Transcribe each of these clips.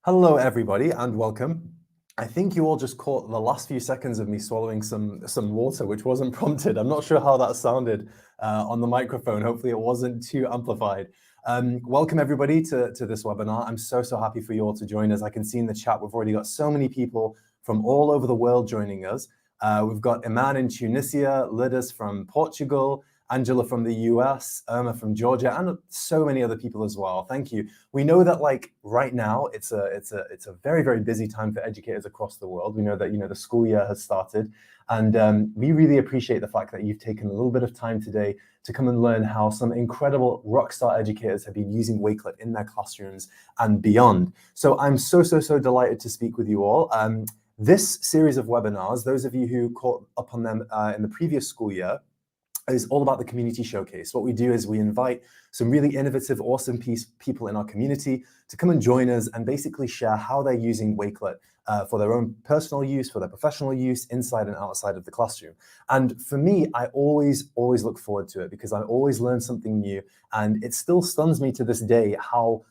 Hello, everybody, and welcome. I think you all just caught the last few seconds of me swallowing some water, which wasn't prompted. I'm not sure how that sounded on the microphone. Hopefully it wasn't too amplified. Welcome, everybody, to this webinar. I'm so happy for you all to join us. I can see in the chat we've already got so many people from all over the world joining us. We've got Iman in Tunisia, Lidis from Portugal, Angela from the US, Irma from Georgia, and so many other people as well. Thank you. We know that right now it's a very busy time for educators across the world. We know that the school year has started, and we really appreciate the fact that you've taken a little bit of time today to come and learn how some incredible rockstar educators have been using Wakelet in their classrooms and beyond. So I'm so delighted to speak with you all. This series of webinars, those of you who caught up on them in the previous school year, is all about the community showcase. What we do is we invite some really innovative, awesome people in our community to come and join us and basically share how they're using Wakelet for their own personal use, for their professional use, inside and outside of the classroom. And for me, I always look forward to it because I always learn something new, and it still stuns me to this day how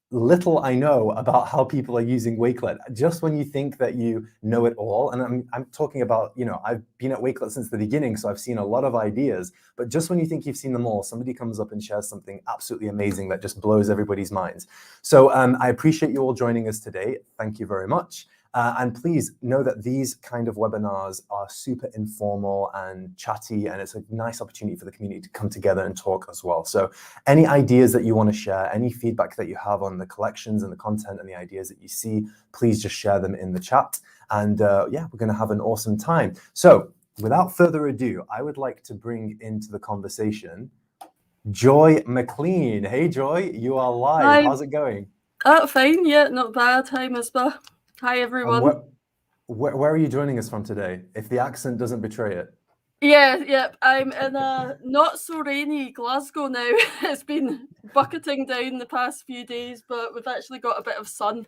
little I know about how people are using Wakelet. Just when you think that you know it all, and I'm talking about, I've been at Wakelet since the beginning, so I've seen a lot of ideas, but just when you think you've seen them all, somebody comes up and shares something absolutely amazing that just blows everybody's minds. So I appreciate you all joining us today. Thank you very much. And please know that these kind of webinars are super informal and chatty, and it's a nice opportunity for the community to come together and talk as well. So any ideas that you want to share, any feedback that you have on the collections and the content and the ideas that you see, please just share them in the chat. And yeah, we're going to have an awesome time. So without further ado, I would like to bring into the conversation Joy Mclean. Hey, Joy, you are live. Hi. How's it going? Fine, yeah, not bad. Hi, Misbah. Hi, everyone. Where are you joining us from today, if the accent doesn't betray it? Yeah, I'm in a not so rainy Glasgow now. It's been bucketing down the past few days, but we've actually got a bit of sun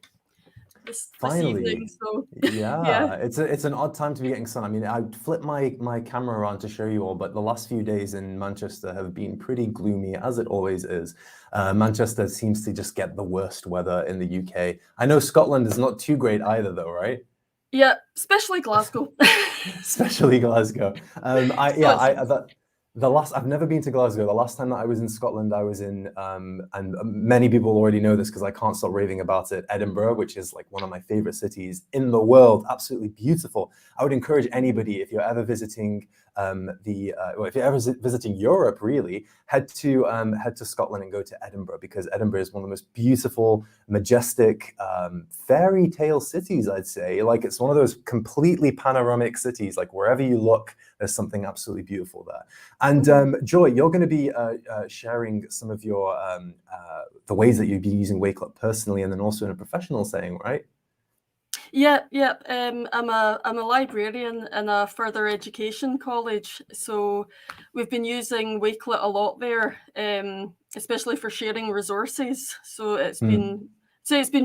this evening. So yeah, it's an odd time to be getting sun. I mean, I flipped my camera around to show you all, but the last few days in Manchester have been pretty gloomy, as it always is. Manchester seems to just get the worst weather in the UK. I know Scotland is not too great either, though, right? Yeah, especially Glasgow. Especially Glasgow. I've never been to Glasgow. The last time that I was in Scotland, I was in, and many people already know this because I can't stop raving about it, Edinburgh, which is like one of my favorite cities in the world. Absolutely beautiful. I would encourage anybody, if you're ever visiting if you're ever visiting Europe, really, head to Scotland and go to Edinburgh, because Edinburgh is one of the most beautiful, majestic, fairy tale cities, I'd say. Like, it's one of those completely panoramic cities. Like, wherever you look, there's something absolutely beautiful there. And Joy, you're going to be sharing some of your the ways that you've been using Wakelet personally, and then also in a professional setting, right? Yeah. I'm a librarian in a further education college, so we've been using Wakelet a lot there, especially for sharing resources. So it's been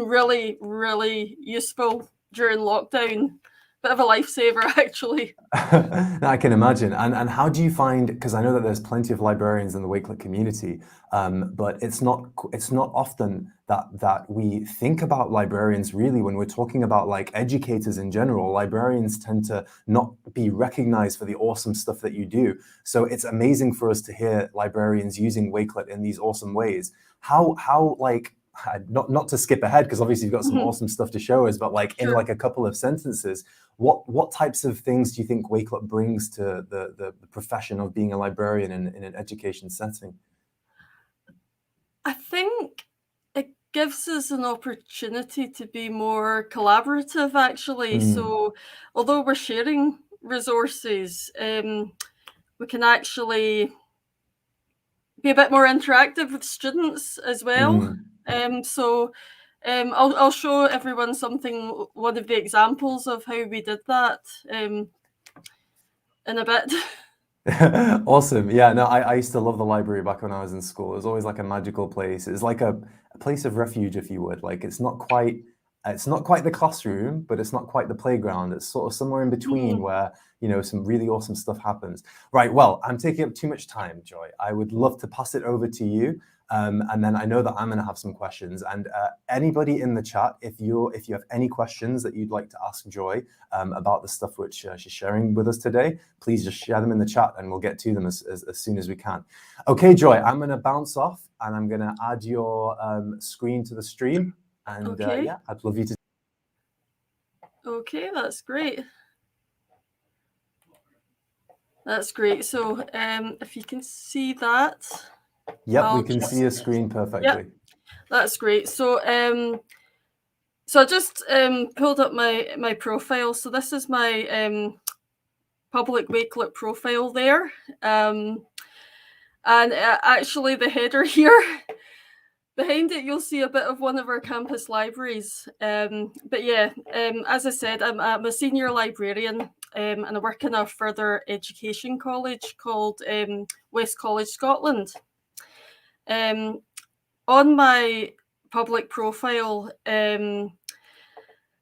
really useful during lockdown. Bit of a lifesaver, actually. I can imagine. And how do you find, because I know that there's plenty of librarians in the Wakelet community, but it's not often that we think about librarians really when we're talking about like educators in general. Librarians tend to not be recognized for the awesome stuff that you do. So it's amazing for us to hear librarians using Wakelet in these awesome ways. How like, not to skip ahead, because obviously you've got some awesome stuff to show us, but like in like a couple of sentences, what types of things do you think Wakelet brings to the profession of being a librarian in an education setting? I think it gives us an opportunity to be more collaborative, actually. So although we're sharing resources, we can actually be a bit more interactive with students as well. I'll show everyone one of the examples of how we did that in a bit. Awesome. Yeah, no, I used to love the library back when I was in school. It was always like a magical place. It's like a place of refuge, if you would. Like, it's not quite the classroom, but it's not quite the playground. It's sort of somewhere in between where, some really awesome stuff happens. Right, well, I'm taking up too much time, Joy. I would love to pass it over to you. And then I know that I'm going to have some questions. And anybody in the chat, if you have any questions that you'd like to ask Joy about the stuff which she's sharing with us today, please just share them in the chat and we'll get to them as soon as we can. Okay, Joy, I'm going to bounce off and I'm going to add your screen to the stream. And yeah, I'd love you to. Okay, that's great. That's great. So if you can see that. Yep, we can see your screen perfectly. Yep, that's great. So so I just pulled up my profile. So this is my public Wakelet profile there. And actually the header here, behind it, you'll see a bit of one of our campus libraries. But yeah, as I said, I'm a senior librarian and I work in a further education college called West College Scotland. On my public profile,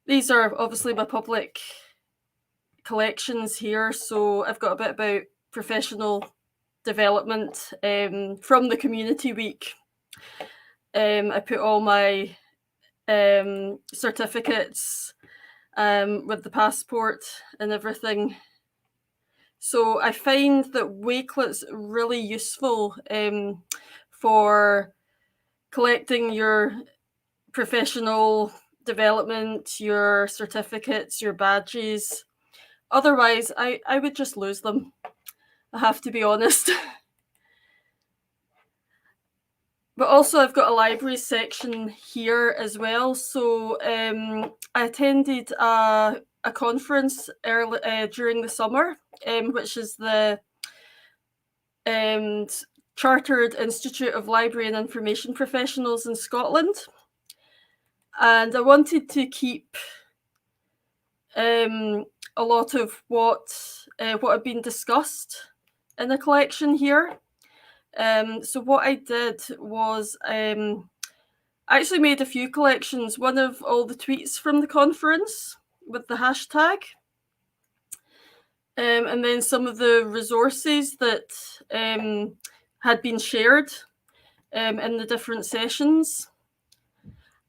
these are obviously my public collections here. So I've got a bit about professional development from the community week. I put all my certificates with the passport and everything. So I find that Wakelet's really useful for collecting your professional development, your certificates, your badges. Otherwise, I would just lose them. I have to be honest. But also I've got a library section here as well. So I attended a conference during the summer, which is the Chartered Institute of Library and Information Professionals in Scotland. And I wanted to keep a lot of what had been discussed in the collection here. So what I did was I actually made a few collections, one of all the tweets from the conference with the hashtag, and then some of the resources that had been shared in the different sessions.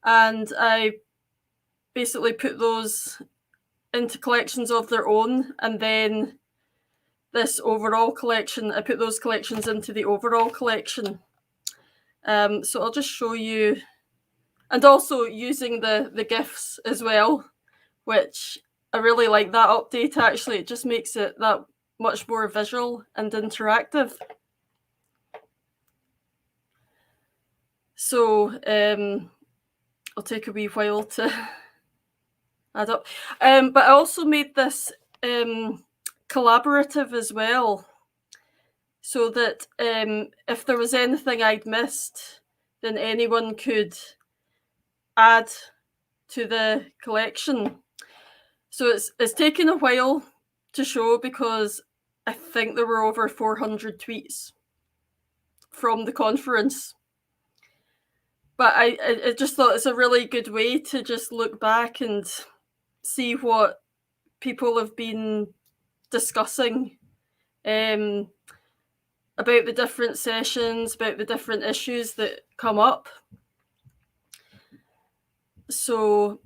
And I basically put those into collections of their own, and then this overall collection, I put those collections into the overall collection. So I'll just show you, and also using the GIFs as well, which I really like that update actually. It just makes it that much more visual and interactive. So it'll take a wee while to add up. But I also made this collaborative as well, so that if there was anything I'd missed, then anyone could add to the collection. So it's taken a while to show because I think there were over 400 tweets from the conference. But I just thought it's a really good way to just look back and see what people have been discussing about the different sessions, about the different issues that come up. So,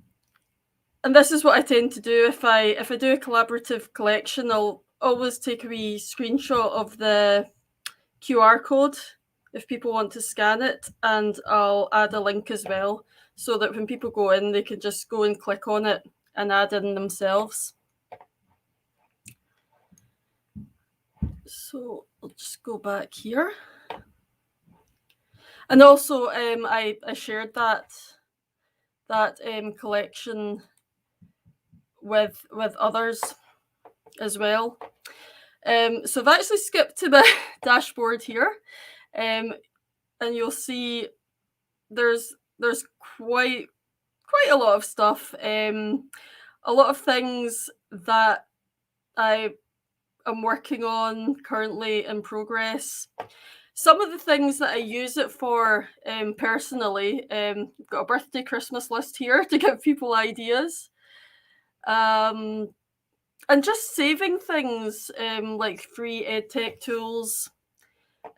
and this is what I tend to do if I do a collaborative collection. I'll always take a wee screenshot of the QR code if people want to scan it, and I'll add a link as well, so that when people go in, they can just go and click on it and add in themselves. So I'll just go back here. And also I shared that collection with others as well. So I've actually skipped to the dashboard here, and you'll see there's quite a lot of stuff, a lot of things that I am working on currently in progress. Some of the things that I use it for personally, I've got a birthday Christmas list here to give people ideas. And just saving things like free edtech tools.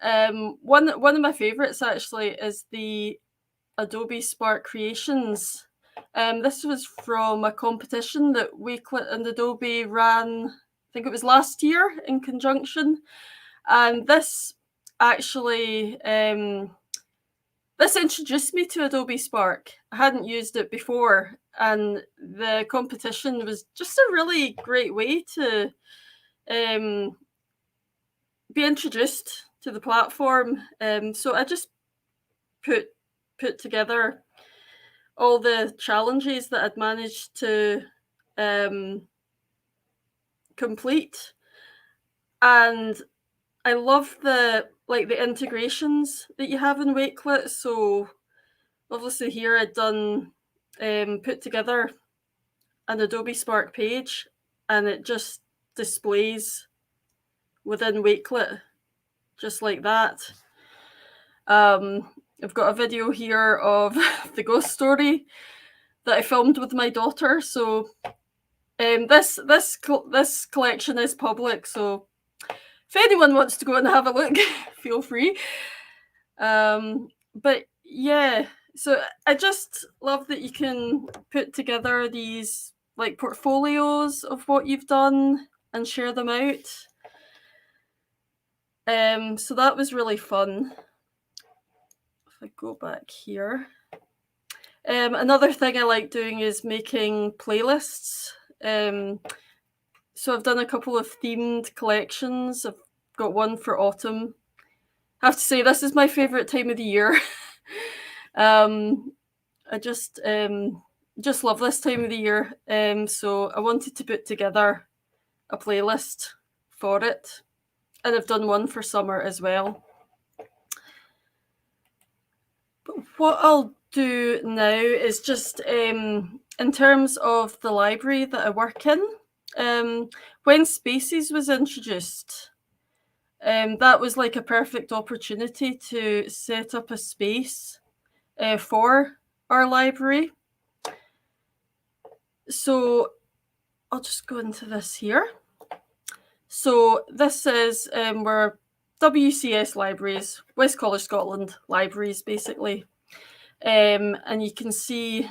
One of my favorites actually is the Adobe Spark Creations. This was from a competition that Wakelet and Adobe ran, I think it was last year in conjunction. And this actually, this introduced me to Adobe Spark. I hadn't used it before, and the competition was just a really great way to be introduced to the platform. So I just put together all the challenges that I'd managed to complete, and I love the integrations that you have in Wakelet. So obviously here I'd done put together an Adobe Spark page, and it just displays within Wakelet just like that. I've got a video here of the ghost story that I filmed with my daughter. So this collection is public, so if anyone wants to go and have a look, feel free. But yeah, so I just love that you can put together these like portfolios of what you've done and share them out. So that was really fun. If I go back here. Another thing I like doing is making playlists. So I've done a couple of themed collections. I've got one for autumn. I have to say, this is my favorite time of the year. I just love this time of the year. So I wanted to put together a playlist for it. And I've done one for summer as well. But what I'll do now is just in terms of the library that I work in, when Spaces was introduced, that was like a perfect opportunity to set up a space for our library. So I'll just go into this here. So this is we're WCS libraries, West College Scotland libraries, basically. And you can see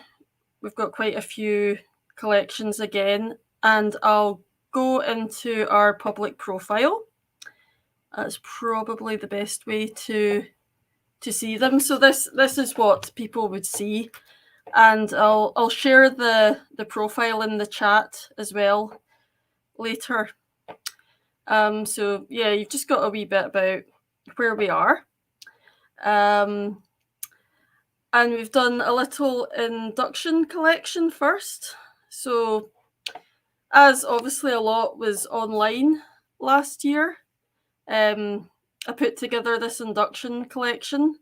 we've got quite a few collections again, and I'll go into our public profile. That's probably the best way to see them. So this is what people would see, and I'll share the profile in the chat as well later. So yeah, you've just got a wee bit about where we are. And we've done a little induction collection first. So as obviously a lot was online last year, I put together this induction collection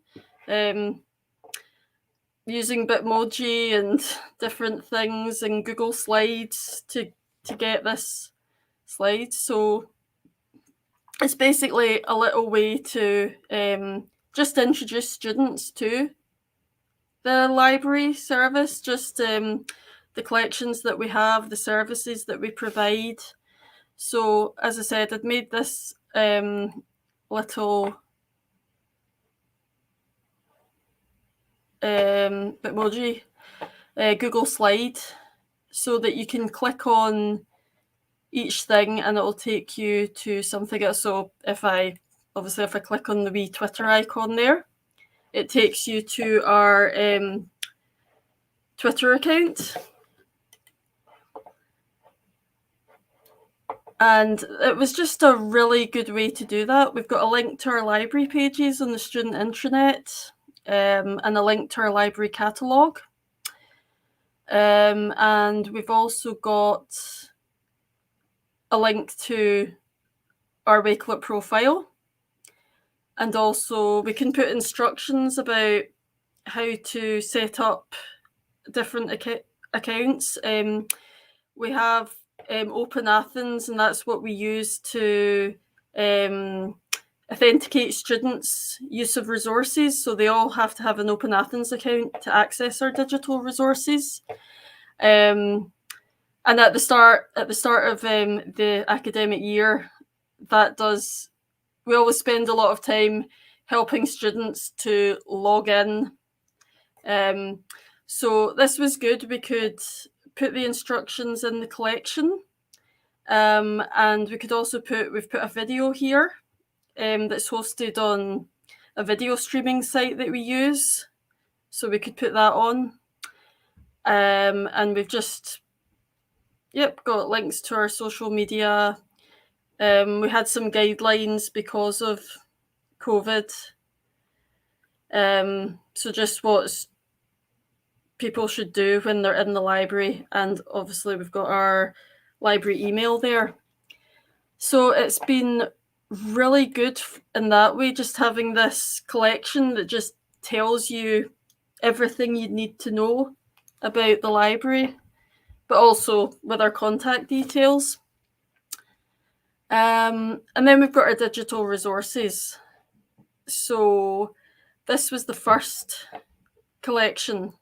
using Bitmoji and different things and Google Slides to get this slide. So it's basically a little way to just introduce students to the library service, just the collections that we have, the services that we provide. So as I said, I'd made this little Bitmoji Google slide so that you can click on each thing and it'll take you to something else. So if I click on the wee Twitter icon there, it takes you to our Twitter account. And it was just a really good way to do that. We've got a link to our library pages on the student intranet, and a link to our library catalogue. And we've also got a link to our Wakelet profile. And also we can put instructions about how to set up different accounts. We have Open Athens, and that's what we use to authenticate students' use of resources. So they all have to have an Open Athens account to access our digital resources. And at the start of the academic year, that does we always spend a lot of time helping students to log in. So this was good. We could put the instructions in the collection, and we could also we've put a video here that's hosted on a video streaming site that we use. So we could put that on. And we've just, got links to our social media. We had some guidelines because of COVID. So just what people should do when they're in the library. And obviously we've got our library email there. So it's been really good in that way, just having this collection that just tells you everything you need to know about the library, but also with our contact details. And then we've got our digital resources. So this was the first collection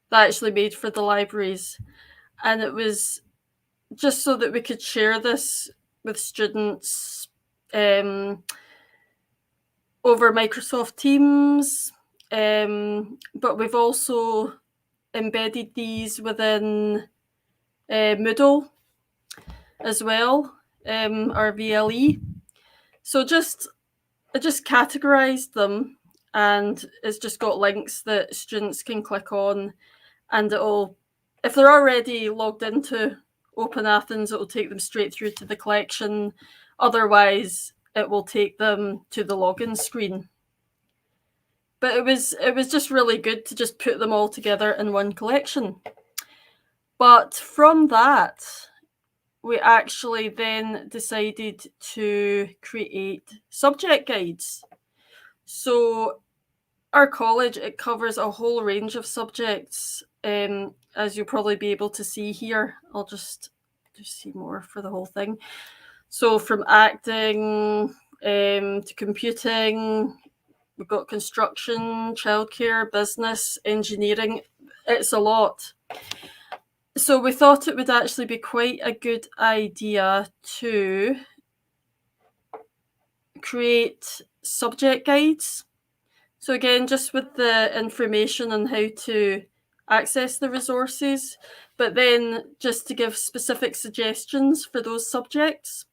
that I actually made for the libraries. And it was just so that we could share this with students over Microsoft Teams. But we've also embedded these within Moodle as well, our VLE. So I just categorized them, and it's just got links that students can click on, and if they're already logged into Open Athens, it will take them straight through to the collection. Otherwise, it will take them to the login screen. But it was just really good to just put them all together in one collection. But from that, we actually then decided to create subject guides. So our college, it covers a whole range of subjects, as you'll probably be able to see here. I'll just see more for the whole thing. So from acting to computing, we've got construction, childcare, business, engineering. It's a lot. So we thought it would actually be quite a good idea to create subject guides. So again, just with the information on how to access the resources, but then just to give specific suggestions for those subjects.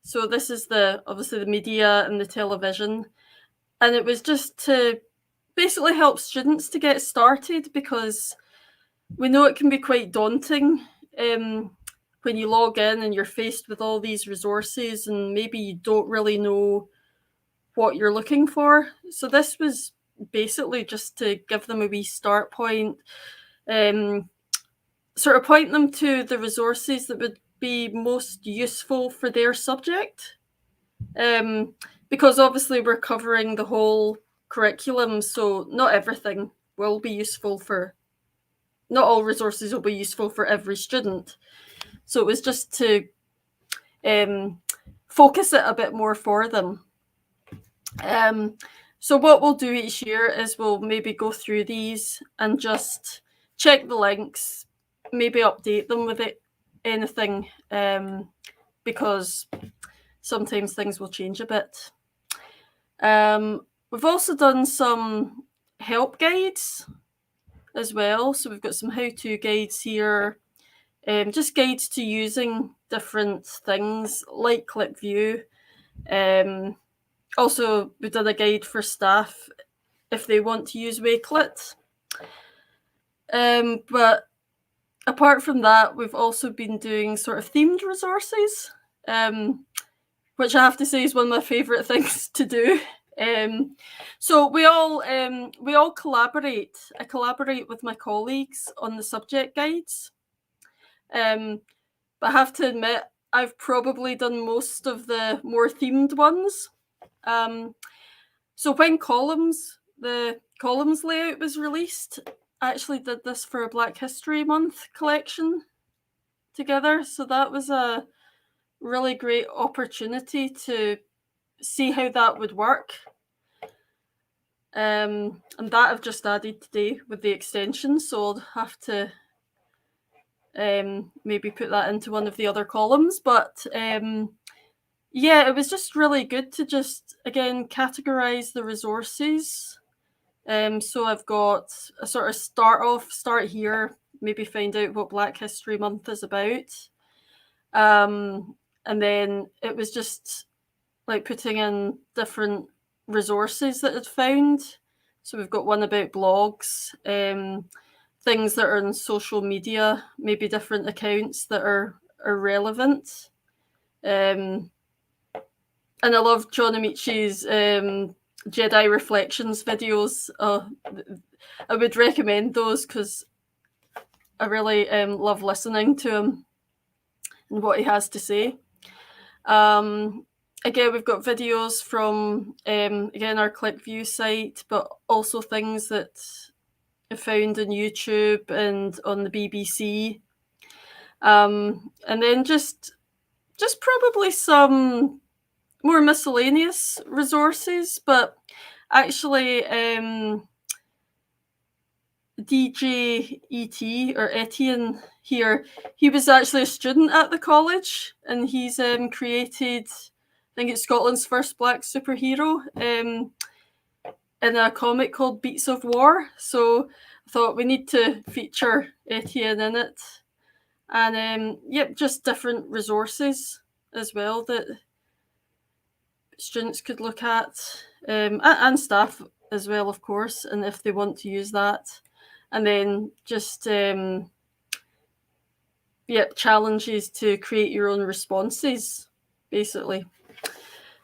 So this is obviously the media and the television. And it was just to basically help students to get started, because we know it can be quite daunting when you log in and you're faced with all these resources and maybe you don't really know what you're looking for. So this was basically just to give them a wee start point, sort of point them to the resources that would be most useful for their subject. Because obviously we're covering the whole curriculum, so not everything will be useful not all resources will be useful for every student. So it was just to focus it a bit more for them. So what we'll do each year is we'll maybe go through these and just check the links, maybe update them with anything, because sometimes things will change a bit. We've also done some help guides as well. So we've got some how-to guides here, just guides to using different things like ClipView. Also, we've done a guide for staff if they want to use Wakelet. But apart from that, we've also been doing sort of themed resources, which I have to say is one of my favourite things to do. So we all collaborate. I collaborate with my colleagues on the subject guides. But I have to admit, I've probably done most of the more themed ones. So when the columns layout was released, I actually did this for a Black History Month collection together. So that was a really great opportunity to see how that would work. And that I've just added today with the extension, so I'll have to maybe put that into one of the other columns. But Yeah, it was just really good to just, again, categorize the resources. So I've got a sort of start here, maybe find out what Black History Month is about. And then it was just like putting in different resources that I'd found. So we've got one about blogs, things that are on social media, maybe different accounts that are relevant. And I love John Amichi's Jedi Reflections videos. I would recommend those because I really love listening to him and what he has to say. Again, we've got videos from, again, our ClickView site, but also things that I found on YouTube and on the BBC. And then just probably some more miscellaneous resources, but actually DJ ET or Etienne here, he was actually a student at the college, and he's created, I think it's Scotland's first black superhero in a comic called Beats of War. So I thought we need to feature Etienne in it. And yep, just different resources as well that students could look at, and staff as well, of course, and if they want to use that. And then just challenges to create your own responses, basically.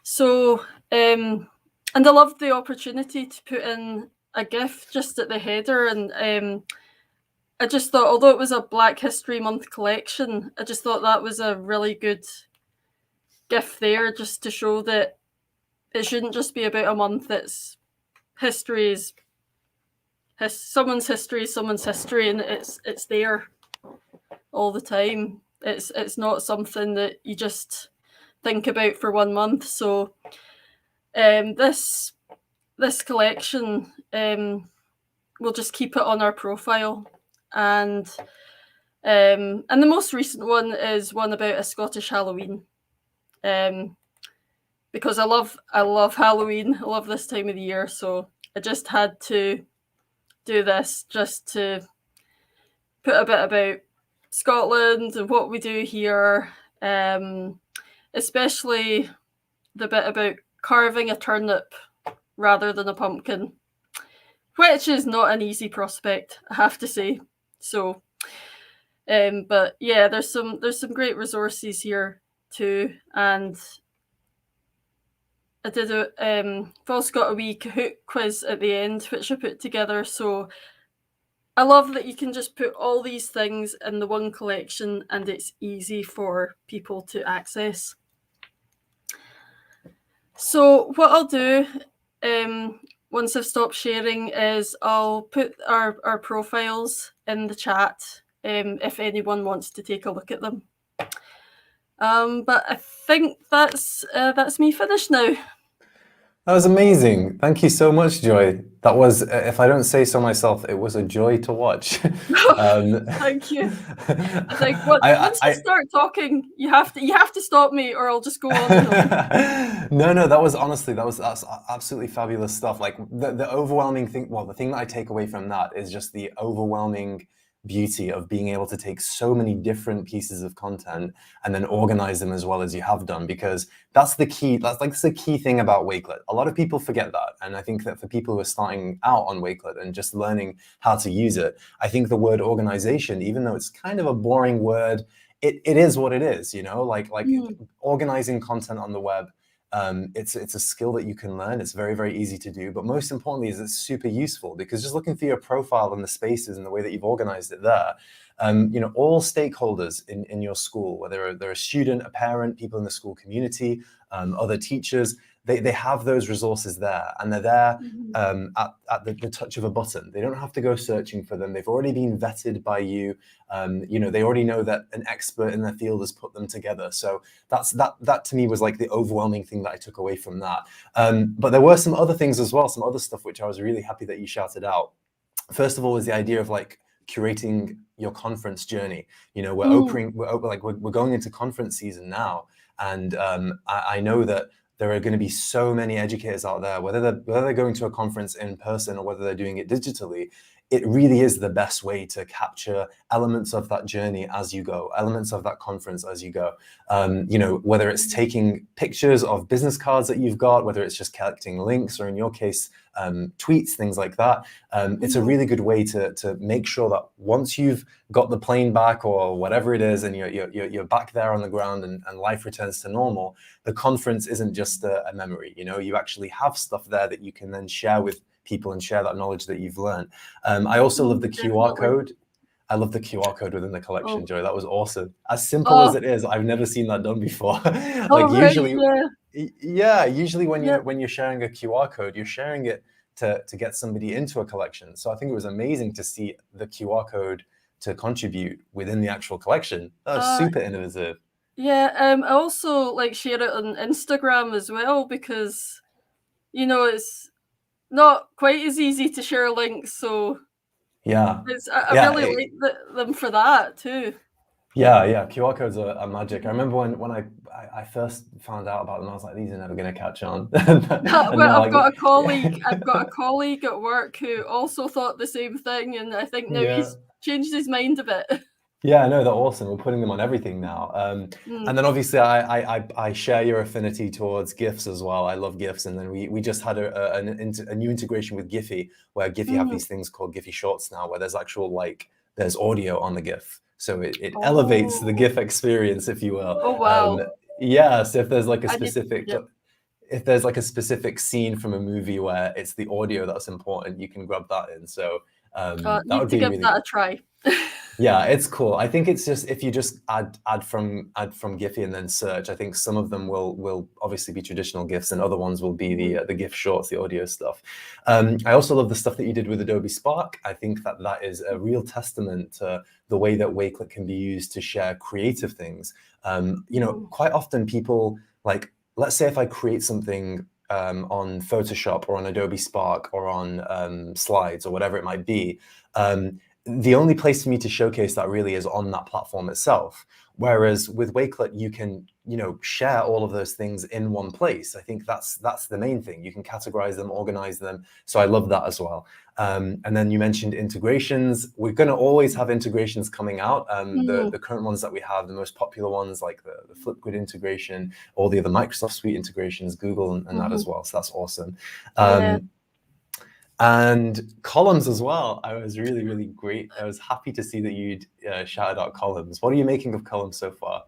So and I loved the opportunity to put in a GIF just at the header, and I just thought, although it was a Black History Month collection, I just thought that was a really good GIF there, just to show that it shouldn't just be about a month. It's history's someone's history, and it's there all the time. It's not something that you just think about for 1 month. So this collection, we'll just keep it on our profile, and the most recent one is one about a Scottish Halloween, because I love Halloween. I love this time of the year, so I just had to do this just to put a bit about Scotland and what we do here, especially the bit about carving a turnip rather than a pumpkin, which is not an easy prospect, I have to say. So, but yeah, there's some great resources here too, and I did I've also got a wee Kahoot quiz at the end, which I put together. So I love that you can just put all these things in the one collection, and it's easy for people to access. So what I'll do, once I've stopped sharing, is I'll put our profiles in the chat if anyone wants to take a look at them. But I think that's me finished now. That was amazing. Thank you so much, Joy. That was, if I don't say so myself, it was a joy to watch. Thank you. I think once you start talking, you have to stop me, or I'll just go on and on. No, that was honestly, that's absolutely fabulous stuff. Like the overwhelming thing, well, the thing that I take away from that is just the overwhelming beauty of being able to take so many different pieces of content and then organize them as well as you have done, because that's the key. That's the key thing about Wakelet. A lot of people forget that, and I think that for people who are starting out on Wakelet and just learning how to use it, I think the word organization, even though it's kind of a boring word, it is what it is, you know, like organizing content on the web. It's a skill that you can learn. It's very, very easy to do, but most importantly is it's super useful, because just looking through your profile and the spaces and the way that you've organized it there, you know, all stakeholders in your school, whether they're a student, a parent, people in the school community, other teachers, they have those resources there, and they're there at the touch of a button. They don't have to go searching for them. They've already been vetted by you. You know, they already know that an expert in their field has put them together. So that to me was like the overwhelming thing that I took away from that. But there were some other things as well, some other stuff which I was really happy that you shouted out. First of all, is the idea of like curating your conference journey. You know, we're going into conference season now. And I know that there are going to be so many educators out there, whether they're going to a conference in person or whether they're doing it digitally. It really is the best way to capture elements of that journey as you go, elements of that conference as you go. You know, whether it's taking pictures of business cards that you've got, whether it's just collecting links, or in your case, tweets, things like that. It's a really good way to make sure that once you've got the plane back or whatever it is, and you're back there on the ground and life returns to normal, the conference isn't just a memory. You know, you actually have stuff there that you can then share with people and share that knowledge that you've learned. I also love the QR code. I love the QR code within the collection, Joy. That was awesome. As simple as it is, I've never seen that done before. Like usually, usually when you're sharing a QR code, you're sharing it to get somebody into a collection. So I think it was amazing to see the QR code to contribute within the actual collection. That was super innovative. Yeah, I also like share it on Instagram as well, because you know it's not quite as easy to share links, so yeah, I really like them for that too. Yeah, QR codes are magic. I remember when I first found out about them, I was like, these are never going to catch on. Well, I've got a colleague at work who also thought the same thing, and I think now he's changed his mind a bit. Yeah, no, they're awesome. We're putting them on everything now. And then obviously I share your affinity towards GIFs as well. I love GIFs. And then we just had a new integration with Giphy, where Giphy have these things called Giphy Shorts now, where there's actual, like, there's audio on the GIF. So it elevates the GIF experience, if you will. Oh, wow. Yeah, so if there's like a specific scene from a movie where it's the audio that's important, you can grab that in. So that would be give that a try. Yeah, it's cool. I think it's just, if you just add from Giphy and then search, I think some of them will obviously be traditional GIFs, and other ones will be the GIF shorts, the audio stuff. I also love the stuff that you did with Adobe Spark. I think that is a real testament to the way that Wakelet can be used to share creative things. You know, quite often people, like, let's say if I create something on Photoshop or on Adobe Spark or on Slides or whatever it might be, the only place for me to showcase that really is on that platform itself. Whereas with Wakelet, you can, you know, share all of those things in one place. I think that's the main thing. You can categorize them, organize them. So I love that as well. And then you mentioned integrations. We're going to always have integrations coming out. The current ones that we have, the most popular ones, like the Flipgrid integration, all the other Microsoft Suite integrations, Google and that as well. So that's awesome. And columns as well. I was really great. I was happy to see that you'd shouted out columns. What are you making of columns so far?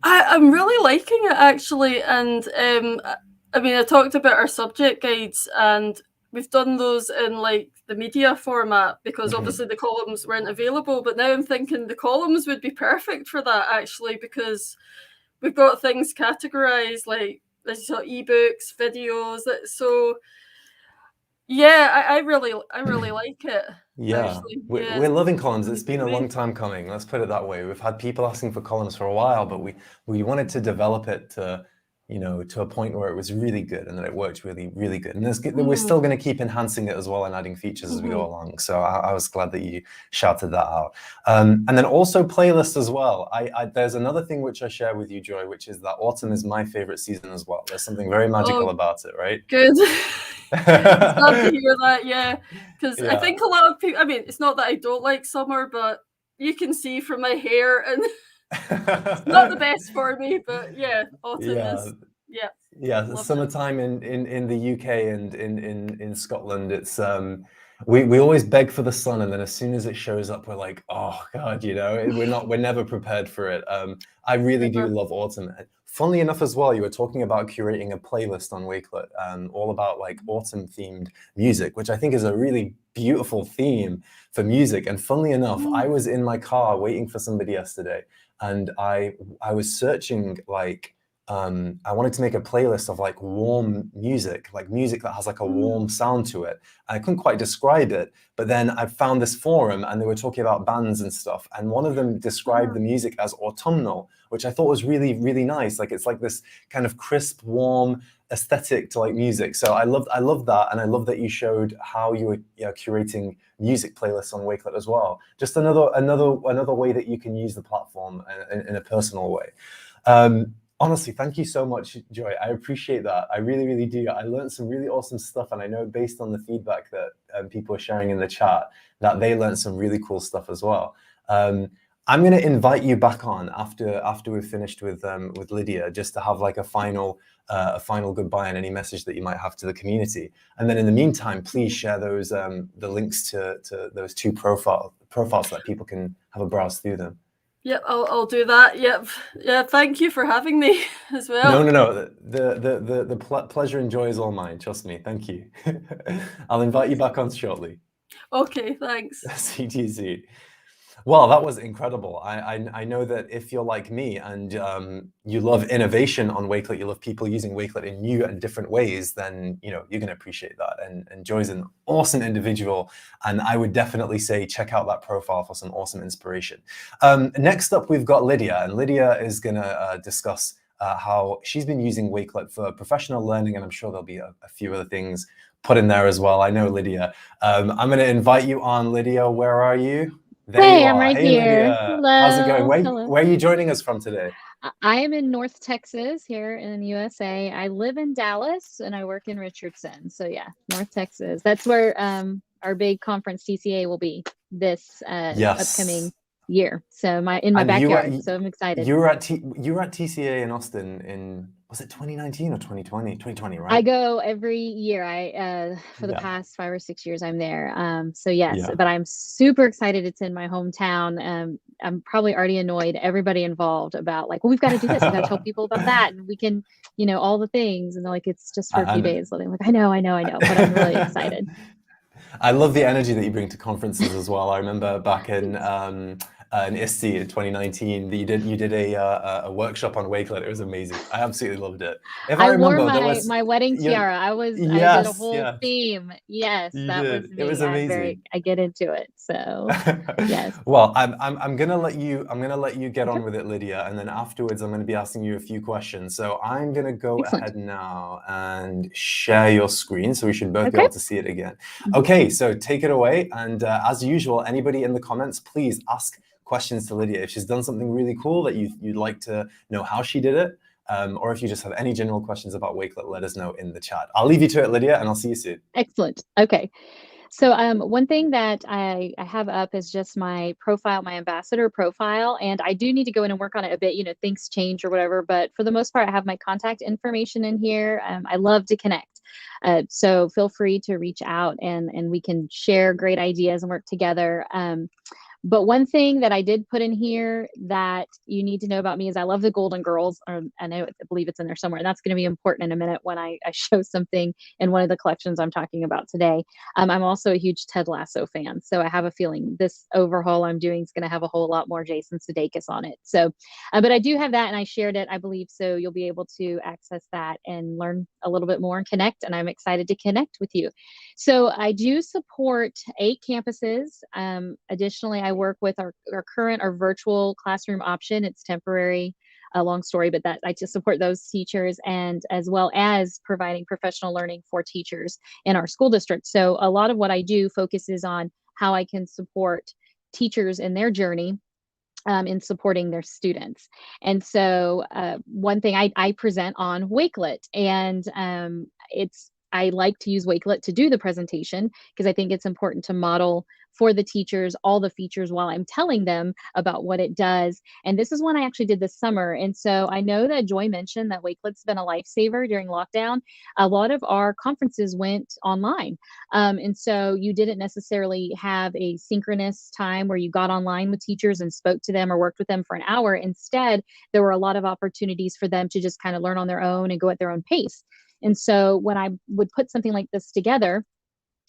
I'm really liking it, actually. And I mean, I talked about our subject guides, and we've done those in like the media format, because obviously the columns weren't available. But now I'm thinking the columns would be perfect for that, actually, because we've got things categorized, like as you saw, ebooks, videos. So yeah, I really like it. Yeah, we're loving columns. It's been a long time coming. Let's put it that way. We've had people asking for columns for a while, but we wanted to develop it to, you know, to a point where it was really good and that it worked really good. And we're still going to keep enhancing it as well and adding features as we go along. So I was glad that you shouted that out. And then also playlists as well. There's another thing which I share with you, Joy, which is that autumn is my favorite season as well. There's something very magical about it, right? Good. It's glad to hear that, yeah. Because I think a lot of people, I mean, it's not that I don't like summer, but you can see from my hair, and it's not the best for me, but yeah, autumn is, summertime in the UK and in Scotland, it's we always beg for the sun, and then as soon as it shows up, we're like, oh god, you know, we're never prepared for it. I really do love autumn. Funnily enough as well, you were talking about curating a playlist on Wakelet, all about like autumn themed music, which I think is a really beautiful theme for music. And funnily enough, I was in my car waiting for somebody yesterday, and I was searching, like, I wanted to make a playlist of like warm music, like music that has like a warm sound to it. I couldn't quite describe it, but then I found this forum and they were talking about bands and stuff. And one of them described the music as autumnal, which I thought was really nice. Like, it's like this kind of crisp, warm aesthetic to like music. So I love that. And I love that you showed how you were curating music playlists on Wakelet as well. Just another way that you can use the platform in a personal way. Honestly, thank you so much, Joy. I appreciate that. I really, really do. I learned some really awesome stuff, and I know based on the feedback that people are sharing in the chat that they learned some really cool stuff as well. I'm going to invite you back on after we've finished with Lydia, just to have like a final goodbye and any message that you might have to the community. And then in the meantime, please share those the links to those two profiles so that people can have a browse through them. Yep, I'll do that. Yep. Yeah, thank you for having me as well. No. The pleasure and joy is all mine. Trust me. Thank you. I'll invite you back on shortly. Okay, thanks. CTC. Well, that was incredible. I know that if you're like me and you love innovation on Wakelet, you love people using Wakelet in new and different ways, then you're going to appreciate that. And Joy's an awesome individual, and I would definitely say check out that profile for some awesome inspiration. Next up, we've got Lydia, and Lydia is going to discuss how she's been using Wakelet for professional learning, and I'm sure there'll be a few other things put in there as well. I know Lydia. I'm going to invite you on. Lydia, where are you? There hey, you are. I'm right hey, here. Lydia. Hello. How's it going? Hello. Where are you joining us from today? I am in North Texas here in the USA. I live in Dallas and I work in Richardson. So yeah, North Texas. That's where our big conference TCA will be this upcoming year. So in my backyard. So I'm excited. You were at TCA in Austin in, was it 2019 or 2020? 2020, right? I go every year. For the past 5 or 6 years I'm there. So yes, but I'm super excited. It's in my hometown. I'm probably already annoyed everybody involved about like, well, we've got to do this. We've got to tell people about that, and we can, all the things. And they're like, it's just for a few days. So I'm like, I know, but I'm really excited. I love the energy that you bring to conferences as well. I remember back in ISTE in 2019, you did a workshop on Wakelet. It was amazing. I absolutely loved it. I remember, wore my wedding tiara. I did a whole theme. Yes, that was me. It was amazing. I get into it. So yes. Well, I'm gonna let you get on with it, Lydia, and then afterwards I'm gonna be asking you a few questions. So I'm gonna go ahead now and share your screen, so we should both be able to see it again. Okay, so take it away, and as usual, anybody in the comments, please ask questions to Lydia. If she's done something really cool that you'd like to know how she did it, or if you just have any general questions about Wakelet, let us know in the chat. I'll leave you to it, Lydia, and I'll see you soon. Excellent. Okay. So one thing that I have up is just my profile, my ambassador profile, and I do need to go in and work on it a bit. Things change or whatever, but for the most part, I have my contact information in here. I love to connect. So feel free to reach out and we can share great ideas and work together. But one thing that I did put in here that you need to know about me is I love the Golden Girls. I believe it's in there somewhere. And that's going to be important in a minute when I show something in one of the collections I'm talking about today. I'm also a huge Ted Lasso fan. So I have a feeling this overhaul I'm doing is going to have a whole lot more Jason Sudeikis on it. So, but I do have that and I shared it, I believe. So you'll be able to access that and learn a little bit more and connect. And I'm excited to connect with you. So I do support 8 campuses. Additionally, I work with our virtual classroom option. It's temporary, a long story, but that I just support those teachers, and as well as providing professional learning for teachers in our school district. So a lot of what I do focuses on how I can support teachers in their journey in supporting their students. And so one thing I present on Wakelet, and I like to use Wakelet to do the presentation because I think it's important to model for the teachers all the features while I'm telling them about what it does. And this is one I actually did this summer. And so I know that Joy mentioned that Wakelet's been a lifesaver during lockdown. A lot of our conferences went online. And so you didn't necessarily have a synchronous time where you got online with teachers and spoke to them or worked with them for an hour. Instead, there were a lot of opportunities for them to just kind of learn on their own and go at their own pace. And so when I would put something like this together,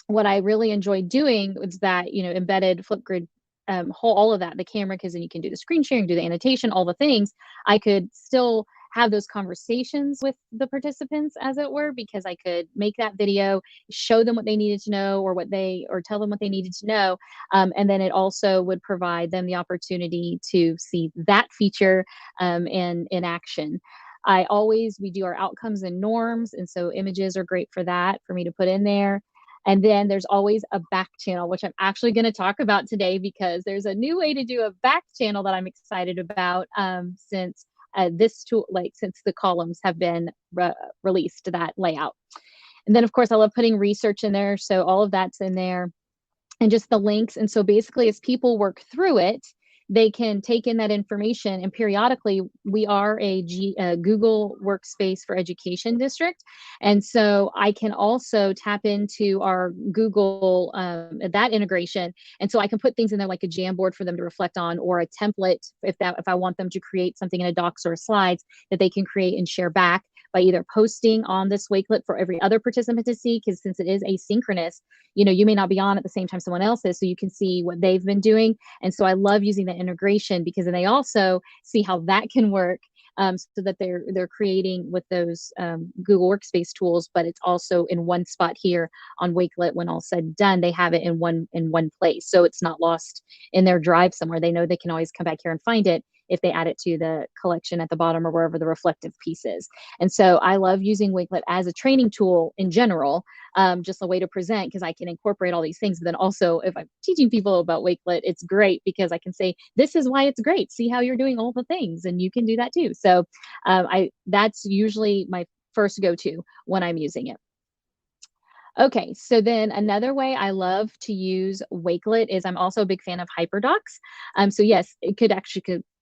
what I really enjoyed doing was that, embedded Flipgrid, all of that, the camera, because then you can do the screen sharing, do the annotation, all the things. I could still have those conversations with the participants, as it were, because I could make that video, show them what they needed to know or tell them what they needed to know. And then it also would provide them the opportunity to see that feature in action. We do our outcomes and norms. And so images are great for that, for me to put in there. And then there's always a back channel, which I'm actually going to talk about today because there's a new way to do a back channel that I'm excited about since this tool, like since the columns have been released, that layout. And then of course I love putting research in there. So all of that's in there and just the links. And so basically as people work through it, they can take in that information, and periodically we are a Google Workspace for Education district. And so I can also tap into our Google, that integration. And so I can put things in there like a Jamboard for them to reflect on, or a template if I want them to create something in a docs or slides that they can create and share back by either posting on this Wakelet for every other participant to see, because since it is asynchronous, you may not be on at the same time someone else is, so you can see what they've been doing. And so I love using the integration, because then they also see how that can work, so that they're creating with those Google Workspace tools, but it's also in one spot here on Wakelet. When all said and done, they have it in one place, so it's not lost in their drive somewhere. They know they can always come back here and find it if they add it to the collection at the bottom or wherever the reflective piece is. And so I love using Wakelet as a training tool in general, just a way to present, because I can incorporate all these things. But then also if I'm teaching people about Wakelet, it's great because I can say, this is why it's great. See how you're doing all the things, and you can do that too. So that's usually my first go-to when I'm using it. Okay, so then another way I love to use Wakelet is I'm also a big fan of hyperdocs. So yes, it could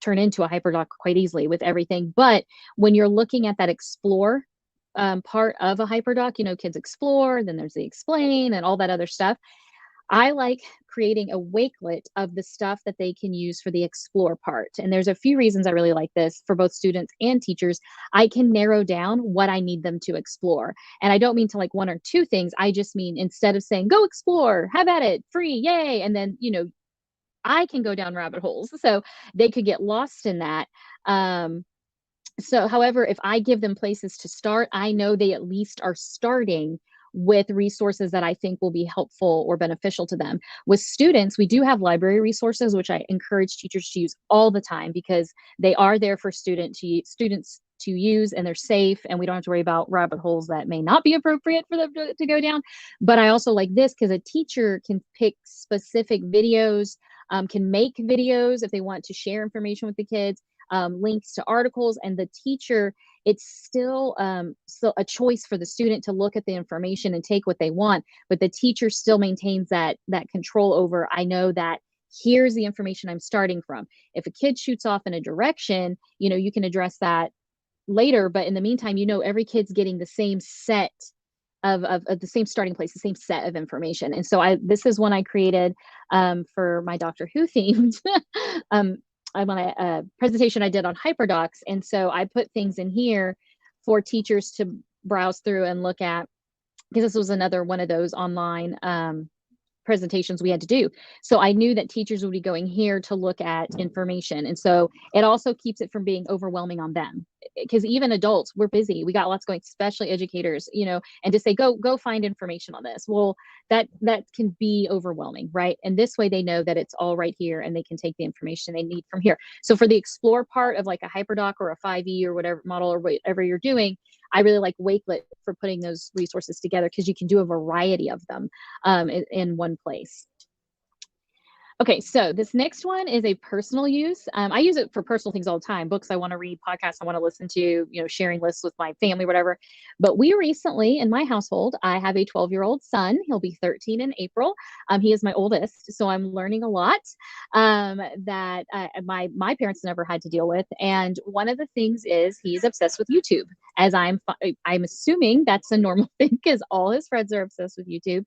turn into a hyperdoc quite easily with everything. But when you're looking at that explore part of a hyperdoc, kids explore, then there's the explain and all that other stuff. I like creating a Wakelet of the stuff that they can use for the explore part. And there's a few reasons I really like this for both students and teachers. I can narrow down what I need them to explore. And I don't mean to like one or two things. I just mean, instead of saying, go explore, have at it, free, yay. And then, I can go down rabbit holes. So they could get lost in that. However, if I give them places to start, I know they at least are starting with resources that I think will be helpful or beneficial to them. With students, we do have library resources, which I encourage teachers to use all the time, because they are there for students to use, and they're safe, and we don't have to worry about rabbit holes that may not be appropriate for them to go down. But I also like this because a teacher can pick specific videos, can make videos if they want to share information with the kids, links to articles, and the teacher, it's still a choice for the student to look at the information and take what they want, but the teacher still maintains that control over, I know that here's the information I'm starting from. If a kid shoots off in a direction, you can address that later, but in the meantime, every kid's getting the same set of the same starting place, the same set of information. And so this is one I created for my Doctor Who themed presentation I did on hyperdocs. And so I put things in here for teachers to browse through and look at, because this was another one of those online presentations we had to do. So I knew that teachers would be going here to look at information. And so it also keeps it from being overwhelming on them, because even adults, we're busy. We got lots going, especially educators, and to say, go find information on this. Well, that can be overwhelming, right? And this way they know that it's all right here and they can take the information they need from here. So for the explore part of like a hyperdoc or a 5e or whatever model or whatever you're doing, I really like Wakelet for putting those resources together, because you can do a variety of them in one place. Okay, so this next one is a personal use. I use it for personal things all the time. Books I want to read, podcasts I want to listen to, sharing lists with my family, whatever. But we recently, in my household, I have a 12-year-old son. He'll be 13 in April. He is my oldest, so I'm learning a lot that my parents never had to deal with. And one of the things is he's obsessed with YouTube, as I'm assuming that's a normal thing, because all his friends are obsessed with YouTube.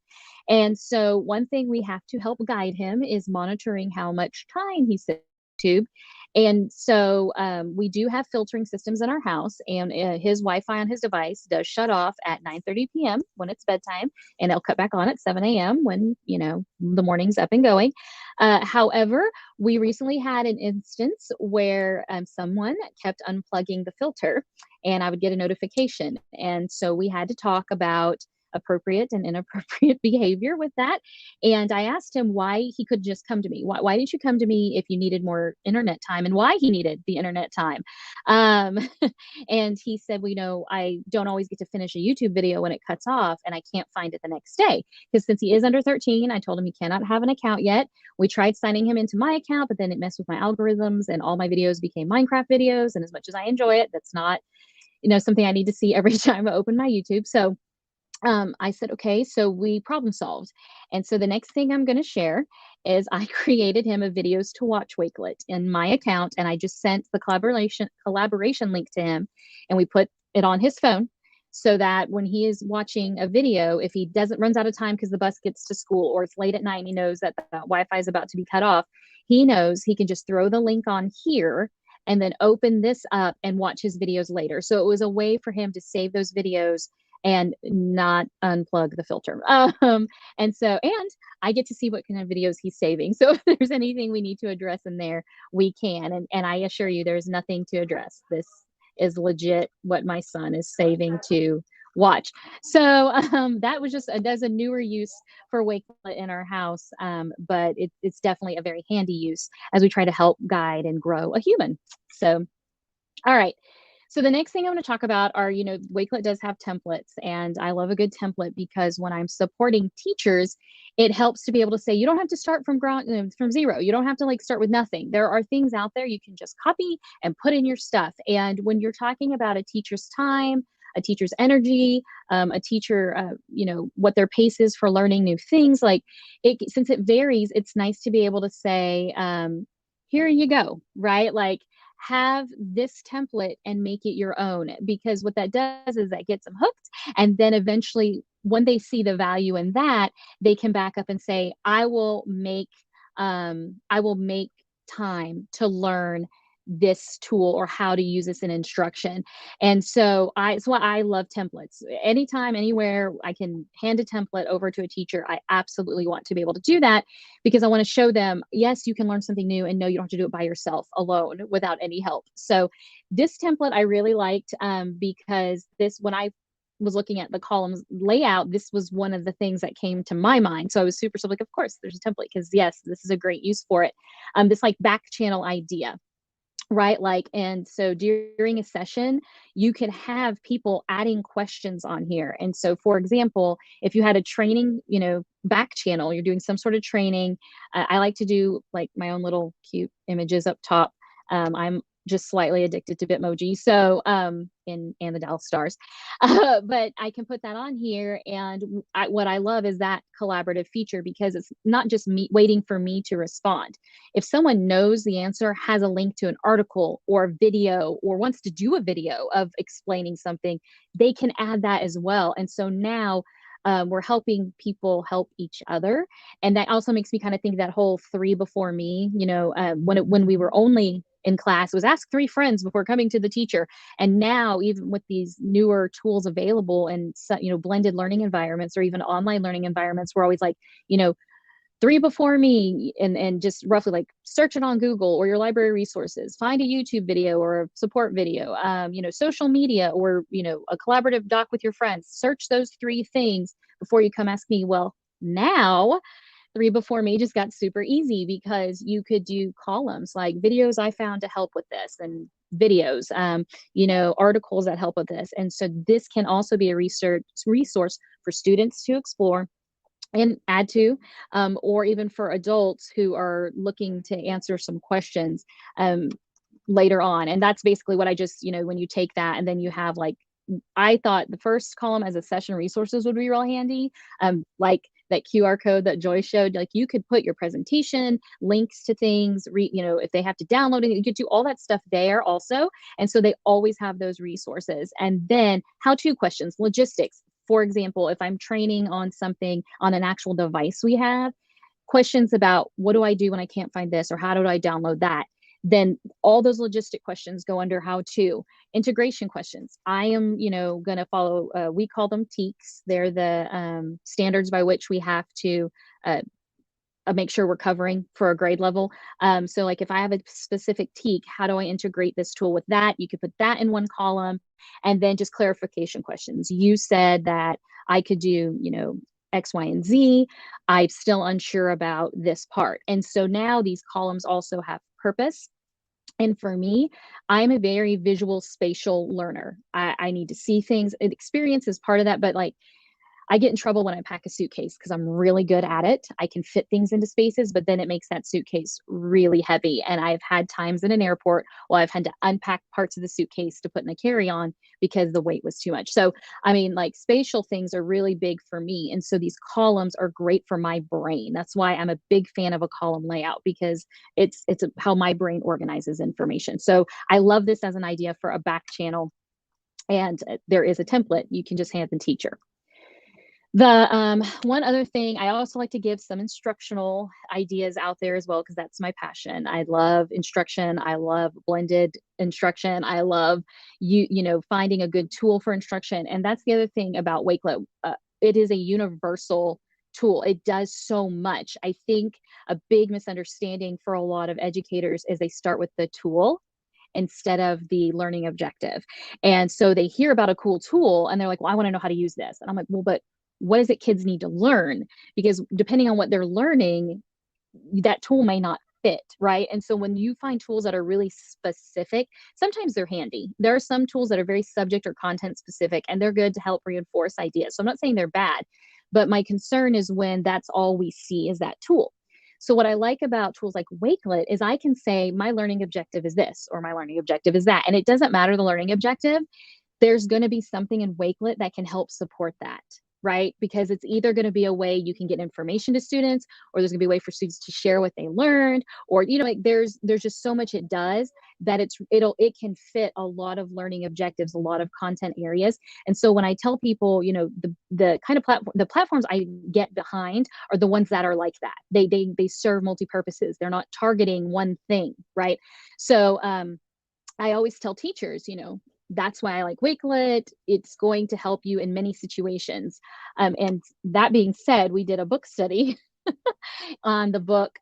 And so one thing we have to help guide him is monitoring how much time he sits on YouTube. And so we do have filtering systems in our house, and his Wi-Fi on his device does shut off at 9:30 p.m. when it's bedtime, and it'll cut back on at 7 a.m. when, the morning's up and going. However, we recently had an instance where someone kept unplugging the filter, and I would get a notification. And so we had to talk about appropriate and inappropriate behavior with that. And I asked him why he could just come to me. Why didn't you come to me if you needed more internet time, and why he needed the internet time? Um, and he said, well, I don't always get to finish a YouTube video when it cuts off and I can't find it the next day. Because since he is under 13, I told him he cannot have an account yet. We tried signing him into my account, but then it messed with my algorithms and all my videos became Minecraft videos. And as much as I enjoy it, that's not, something I need to see every time I open my YouTube. So I said, okay, so we problem solved. And so the next thing I'm going to share is I created him a videos to watch Wakelet in my account. And I just sent the collaboration link to him, and we put it on his phone so that when he is watching a video, if he runs out of time because the bus gets to school or it's late at night and he knows that the Wi-Fi is about to be cut off, he knows he can just throw the link on here and then open this up and watch his videos later. So it was a way for him to save those videos and not unplug the filter. And I get to see what kind of videos he's saving. So if there's anything we need to address in there, we can. And I assure you, there's nothing to address. This is legit what my son is saving to watch. So that's a newer use for Wakelet in our house. But it's definitely a very handy use as we try to help guide and grow a human. So, all right. So the next thing I'm going to talk about are, Wakelet does have templates, and I love a good template because when I'm supporting teachers, it helps to be able to say, you don't have to start from zero. You don't have to start with nothing. There are things out there you can just copy and put in your stuff. And when you're talking about a teacher's time, a teacher's energy, a teacher, what their pace is for learning new things, since it varies, it's nice to be able to say, here you go, right? Have this template and make it your own, because what that does is that gets them hooked. And then eventually when they see the value in that, they can back up and say, I will make time to learn this tool or how to use this in instruction. And so it's why I love templates. Anytime, anywhere I can hand a template over to a teacher, I absolutely want to be able to do that, because I want to show them, yes, you can learn something new, and no, you don't have to do it by yourself alone without any help. So this template I really liked, because when I was looking at the columns layout, this was one of the things that came to my mind. So I was super of course there's a template, because yes, this is a great use for it. This back channel idea. Right. And so during a session, you could have people adding questions on here. And so, for example, if you had a training, back channel, you're doing some sort of training. I like to do my own little cute images up top. I'm just slightly addicted to Bitmoji. So, and the Dallas Stars, but I can put that on here. And what I love is that collaborative feature, because it's not just me waiting for me to respond. If someone knows the answer, has a link to an article or video, or wants to do a video of explaining something, they can add that as well. And so now we're helping people help each other. And that also makes me kind of think that whole three before me, when we were only in class, it was ask 3 friends before coming to the teacher. And now, even with these newer tools available and, blended learning environments or even online learning environments, we're always 3 before me, and just roughly search it on Google or your library resources, find a YouTube video or a support video, social media, or, a collaborative doc with your friends. Search those 3 things before you come ask me. Well, now 3 before me just got super easy, because you could do columns like videos I found to help with this, and videos, articles that help with this. And so this can also be a resource for students to explore and add to, or even for adults who are looking to answer some questions later on. And that's basically what I just, when you take that and then you have I thought the first column as a session resources would be real handy. That QR code that Joy showed, you could put your presentation, links to things, if they have to download it, you could do all that stuff there also. And so they always have those resources. And then how-to questions, logistics. For example, if I'm training on something on an actual device we have, questions about what do I do when I can't find this, or how do I download that? Then all those logistic questions go under how to. Integration questions. I am, going to follow, we call them TEKS. They're the standards by which we have to make sure we're covering for a grade level. So like if I have a specific TEK, how do I integrate this tool with that? You could put that in one column, and then just clarification questions. You said that I could do, X, Y, and Z. I'm still unsure about this part. And so now these columns also have purpose. And for me, I'm a very visual spatial learner. I need to see things. Experience is part of that, but like I get in trouble when I pack a suitcase because I'm really good at it. I can fit things into spaces, but then it makes that suitcase really heavy. And I've had times in an airport where I've had to unpack parts of the suitcase to put in a carry-on because the weight was too much. So, I mean, like spatial things are really big for me. And so these columns are great for my brain. That's why I'm a big fan of a column layout, because it's how my brain organizes information. So I love this as an idea for a back channel. And there is a template you can just hand the teacher. The one other thing, I also like to give some instructional ideas out there as well, because that's my passion. I love instruction. I love blended instruction. I love finding a good tool for instruction. And that's the other thing about Wakelet. It is a universal tool. It does so much. I think a big misunderstanding for a lot of educators is they start with the tool instead of the learning objective. And so they hear about a cool tool and they're like, well, I want to know how to use this. And I'm like, well, but what is it kids need to learn? Because depending on what they're learning, that tool may not fit, right? And so when you find tools that are really specific, sometimes they're handy. There are some tools that are very subject or content specific, and they're good to help reinforce ideas. So I'm not saying they're bad, but my concern is when that's all we see is that tool. So what I like about tools like Wakelet is I can say my learning objective is this, or my learning objective is that. And it doesn't matter the learning objective. There's going to be something in Wakelet that can help support that, right? Because it's either going to be a way you can get information to students, or there's going to be a way for students to share what they learned, or there's just so much it does that it can fit a lot of learning objectives, a lot of content areas. And so when I tell people, the kind of the platforms I get behind are the ones that are like that. They serve multi-purposes. They're not targeting one thing, right? So I always tell teachers, that's why I like Wakelet. It's going to help you in many situations. And that being said, we did a book study on the book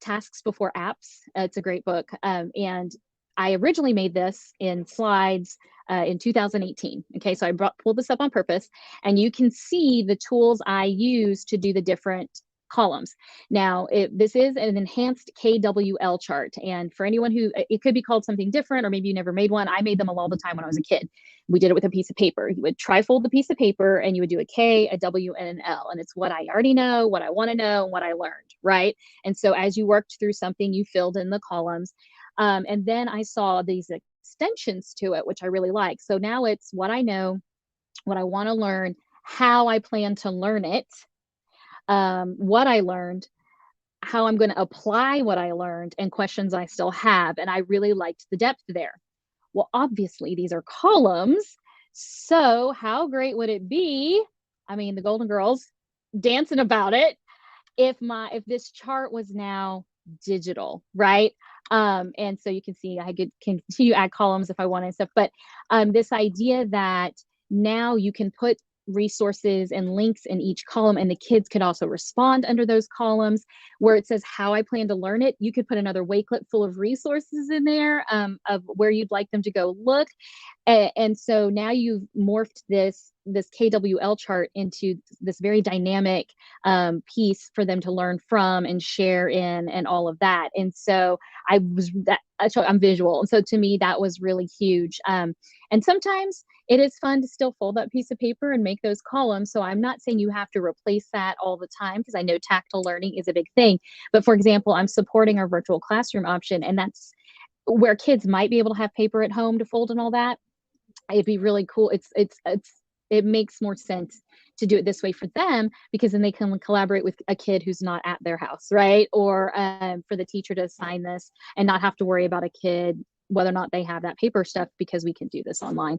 Tasks Before Apps. It's a great book. And I originally made this in slides in 2018. Okay, so I pulled this up on purpose, and you can see the tools I use to do the different columns. Now, this is an enhanced KWL chart. And for anyone who, it could be called something different, or maybe you never made one. I made them all the time when I was a kid. We did it with a piece of paper. You would trifold the piece of paper and you would do a K, a W, and an L. And it's what I already know, what I want to know, and what I learned, right? And so as you worked through something, you filled in the columns. And then I saw these extensions to it, which I really like. So now it's what I know, what I want to learn, how I plan to learn it, what I learned, how I'm going to apply what I learned, and questions I still have. And I really liked the depth there. Well, obviously these are columns. So how great would it be? I mean, the Golden Girls dancing about it. If this chart was now digital, right? And so you can see I could continue to add columns if I wanted and stuff. But this idea that now you can put resources and links in each column, and the kids could also respond under those columns. Where it says how I plan to learn it, you could put another Wakelet full of resources in there of where you'd like them to go look. And so now you've morphed this KWL chart into this very dynamic piece for them to learn from and share in and all of that. And so I'm visual. And so to me, that was really huge. And sometimes it is fun to still fold that piece of paper and make those columns. So I'm not saying you have to replace that all the time, because I know tactile learning is a big thing. But for example, I'm supporting our virtual classroom option, and that's where kids might be able to have paper at home to fold and all that. It'd be really cool. It makes more sense to do it this way for them, because then they can collaborate with a kid who's not at their house, right? Or for the teacher to assign this and not have to worry about a kid, whether or not they have that paper stuff, because we can do this online.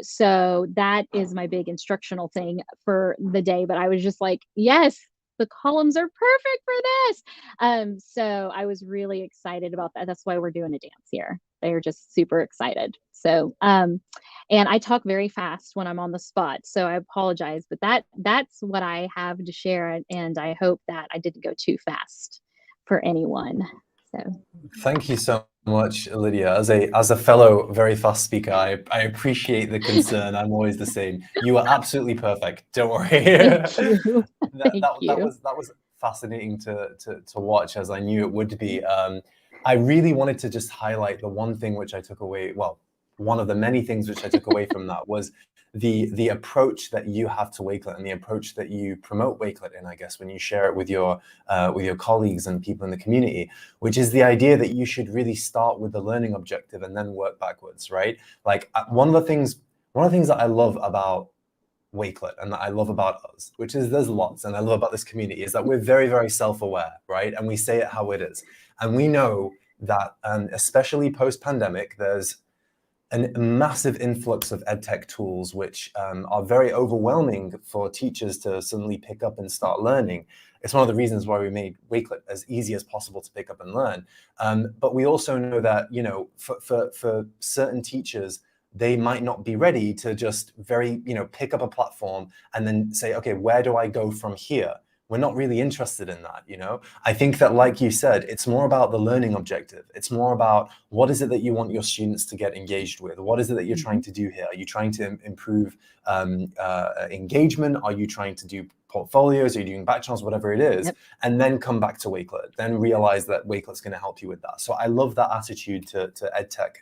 So that is my big instructional thing for the day. But I was just like, yes, the columns are perfect for this. So I was really excited about that. That's why we're doing a dance here. they're just super excited. So, and I talk very fast when I'm on the spot, so I apologize, but that's what I have to share, and I hope that I didn't go too fast for anyone. So thank you so much, Lydia. As a fellow very fast speaker, I appreciate the concern. I'm always the same. You are absolutely perfect. Don't worry. thank you. Thank That you. was fascinating to watch, as I knew it would be. I really wanted to just highlight the one thing which I took away. Well, one of the many things which I took away from that was the approach that you have to Wakelet and the approach that you promote Wakelet in, I guess, when you share it with your colleagues and people in the community, which is the idea that you should really start with the learning objective and then work backwards, right? Like one of the things that I love about Wakelet and that I love about us, which is there's lots, and I love about this community, is that we're very, very self-aware, right? And we say it how it is. And we know that, especially post-pandemic, there's a massive influx of edtech tools, which are very overwhelming for teachers to suddenly pick up and start learning. It's one of the reasons why we made Wakelet as easy as possible to pick up and learn. But we also know that, you know, for certain teachers, they might not be ready to just pick up a platform and then say, okay, where do I go from here? We're not really interested in that, you know? I think that, like you said, it's more about the learning objective. It's more about what is it that you want your students to get engaged with? What is it that you're trying to do here? Are you trying to improve engagement? Are you trying to do portfolios? Are you doing back channels? Whatever it is, Yep. and then come back to Wakelet. Then realize that Wakelet's going to help you with that. So I love that attitude to edtech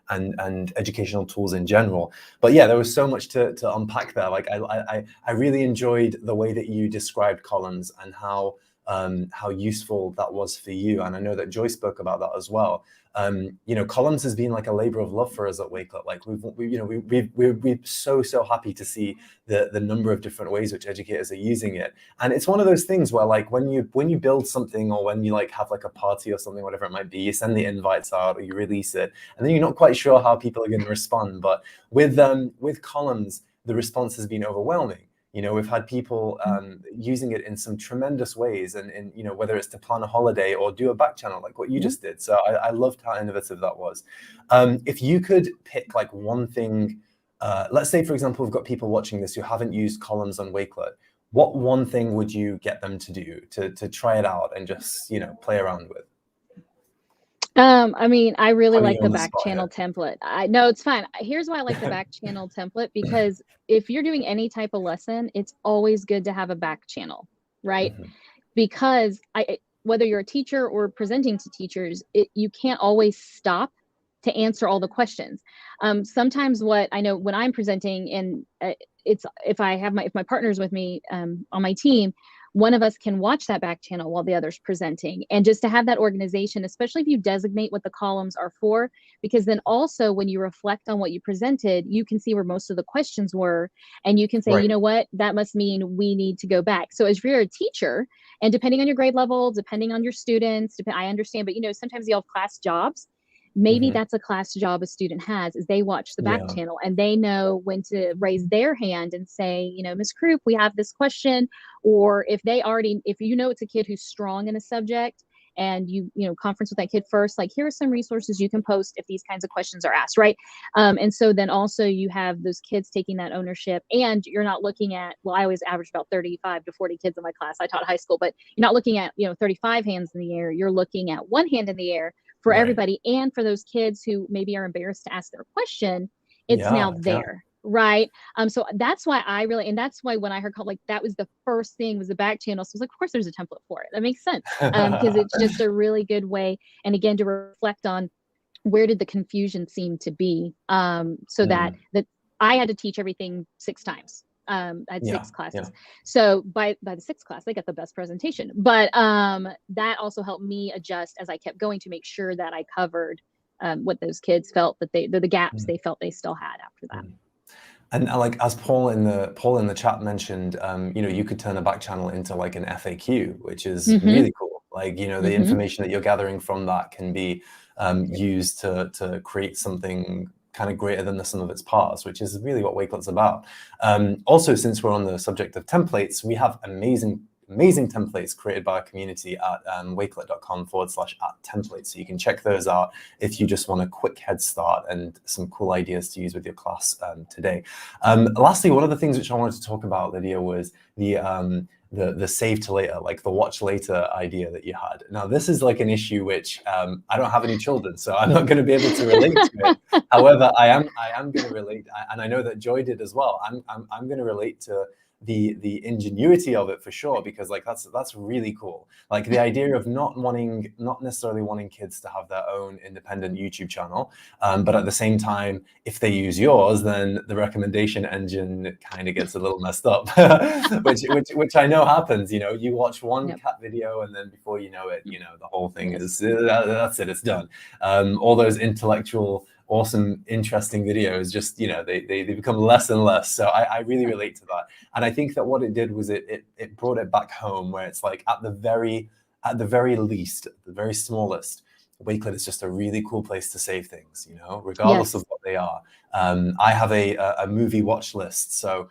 and educational tools in general. But yeah, there was so much to unpack there. Like I really enjoyed the way that you described columns and how useful that was for you. And I know that Joy spoke about that as well. You know, columns has been like a labor of love for us at Wakelet. Like we're so happy to see the number of different ways which educators are using it. And it's one of those things where, like, when you build something, or when you like have like a party or something, whatever it might be, you send the invites out or you release it, and then you're not quite sure how people are going to respond. But with columns, the response has been overwhelming. You know, we've had people using it in some tremendous ways, and you know, whether it's to plan a holiday or do a back channel like what you just did. So I loved how innovative that was. If you could pick like one thing, let's say, for example, we've got people watching this who haven't used columns on Wakelet. What one thing would you get them to do to try it out and just, you know, play around with? I mean, I really Putting like you the on the back spot channel here. template. No, it's fine. Here's why I like the back channel template, because if you're doing any type of lesson, it's always good to have a back channel, right? Mhm. Because whether you're a teacher or presenting to teachers, you can't always stop to answer all the questions. Sometimes what I know when I'm presenting, and it's if my partner's with me on my team, one of us can watch that back channel while the other's presenting, and just to have that organization, especially if you designate what the columns are for, because then also when you reflect on what you presented, you can see where most of the questions were, and you can say, Right. you know what, that must mean we need to go back. So as you're a teacher, and depending on your grade level, depending on your students, I understand, but you know, sometimes you have class jobs. Maybe that's a class job a student has, is they watch the back Yeah. channel and they know when to raise their hand and say, you know, Ms. Krupp, we have this question. Or if you know it's a kid who's strong in a subject, and you conference with that kid first, like, here are some resources you can post if these kinds of questions are asked, right? And so then also you have those kids taking that ownership, and you're not looking at, well, I always average about 35 to 40 kids in my class. I taught high school, but you're not looking at 35 hands in the air. You're looking at one hand in the air for Right. everybody. And for those kids who maybe are embarrassed to ask their question, it's now there. Right. So that's why and that's why when I heard like that was the first thing, was the back channel. So I was like, of course there's a template for it. That makes sense. Because it's just a really good way. And again, to reflect on where did the confusion seem to be, so that I had to teach everything 6 times. I had 6 classes. So by the 6th class, they got the best presentation. But that also helped me adjust as I kept going to make sure that I covered what those kids felt that the gaps they felt they still had after that. And like, as Paul in the chat mentioned, you could turn a back channel into like an FAQ, which is really cool. Like, the information that you're gathering from that can be used to create something kind of greater than the sum of its parts, which is really what Wakelet's about. Also, since we're on the subject of templates, we have amazing amazing templates created by our community at wakelet.com/@templates. So you can check those out if you just want a quick head start and some cool ideas to use with your class today. Lastly, one of the things which I wanted to talk about, Lydia, was the save to later, like the watch later idea that you had. Now, this is like an issue which I don't have any children, so I'm not going to be able to relate to it. However, I am going to relate, and I know that Joy did as well. I'm going to relate to the ingenuity of it for sure, because like that's really cool. Like the idea of not necessarily wanting kids to have their own independent YouTube channel, but at the same time, if they use yours, then the recommendation engine kind of gets a little messed up, which I know happens. You know, you watch one cat video, and then before you know it, you know, the whole thing is that's it, it's done. All those intellectual, awesome, interesting videos, just, you know, they become less and less. So I really relate to that. And I think that what it did was it brought it back home, where it's like at the very least, the very smallest, Wakelet is just a really cool place to save things, you know, regardless of what they are. I have a movie watch list. So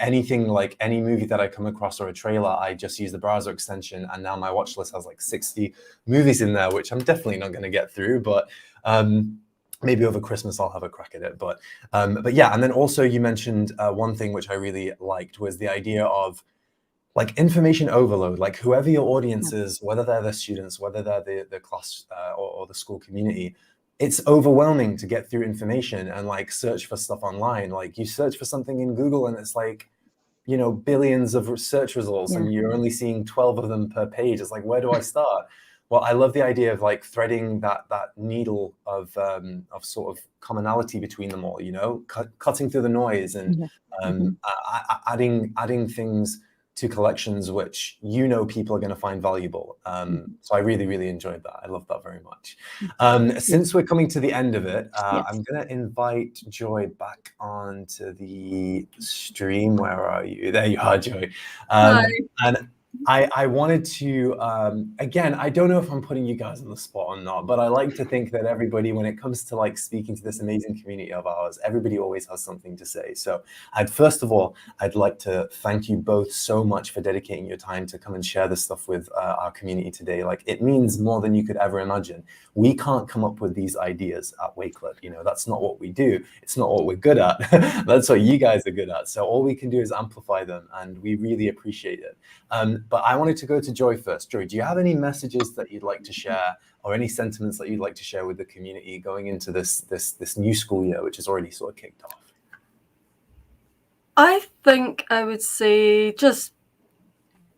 anything, like any movie that I come across or a trailer, I just use the browser extension, and now my watch list has like 60 movies in there, which I'm definitely not going to get through, but maybe over Christmas I'll have a crack at it. But yeah, and then also you mentioned one thing which I really liked was the idea of like information overload. Like whoever your audience is, whether they're the students, whether they're the class or the school community, it's overwhelming to get through information and like search for stuff online. Like you search for something in Google and it's like, you know, billions of search results and you're only seeing 12 of them per page. It's like, where do I start? Well, I love the idea of like threading that needle of sort of commonality between them all, you know, cutting through the noise and adding things to collections which, you know, people are going to find valuable. So I really, really enjoyed that. I love that very much. Since we're coming to the end of it, I'm going to invite Joy back onto the stream. Where are you? There you are, Joy. And I wanted to, again, I don't know if I'm putting you guys on the spot or not, but I like to think that everybody, when it comes to like speaking to this amazing community of ours, everybody always has something to say. So first of all, I'd like to thank you both so much for dedicating your time to come and share this stuff with our community today. Like it means more than you could ever imagine. We can't come up with these ideas at Wakelet. You know, that's not what we do. It's not what we're good at. That's what you guys are good at. So all we can do is amplify them, and we really appreciate it. But I wanted to go to Joy first. Joy, do you have any messages that you'd like to share, or any sentiments that you'd like to share with the community going into this new school year, which is already sort of kicked off? I think I would say just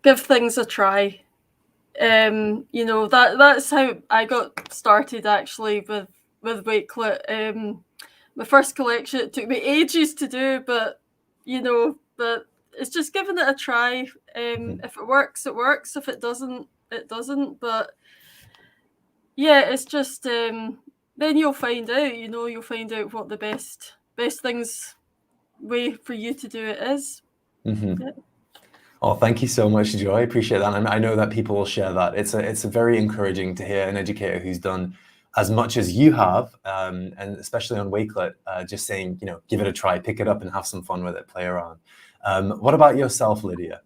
give things a try. You know, that's how I got started actually with Wakelet. My first collection, it took me ages to do, but you know, it's just giving it a try. If it works, it works. If it doesn't, it doesn't. But yeah, it's just then you'll find out. You know, you'll find out what the best way for you to do it is. Oh, thank you so much, Joy. I appreciate that. And I know that people will share that. It's very encouraging to hear an educator who's done as much as you have, and especially on Wakelet, just saying, you know, give it a try, pick it up and have some fun with it, play around. What about yourself, Lydia?